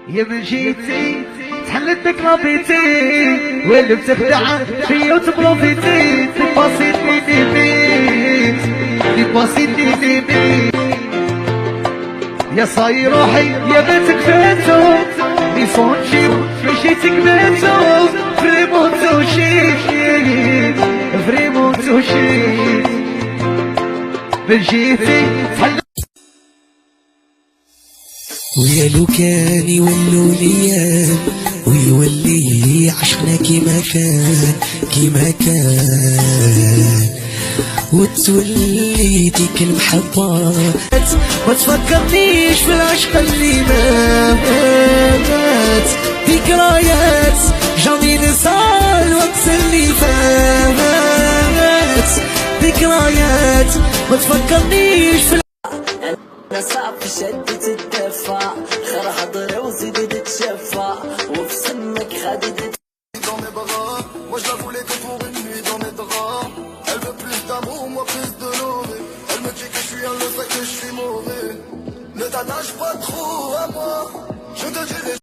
يا من جيتي تحلتك رابيتي واللي بتخدع فيا وتبلوفيتي ديباسيتي ليميت ديباسيتي ليميت يا صاي روحي يا بنتك فاتو لي فونشي مشيتك ماتو فريمون توشيت فريمون توشيت من جيتي ويا لو كان يولوا ليام ويولي عشنا كيما كان كيما كان وتولي ديك المحبة ما تفكرنيش في العشق اللي مات ذكريات جامي ننسى الوقت اللي فات ذكريات ما تفكرنيش في انا صعب شدت الدفع خير حضري وزيد تتشفع وفي سمك خدت dans mes bras, moi je la voulais que pour une nuit dans mes draps. Elle veut plus d'amour, moi plus de l'aurait. Elle me dit que je suis un le fait que je suis mauvais. Ne t'attache pas trop à moi, je te dirai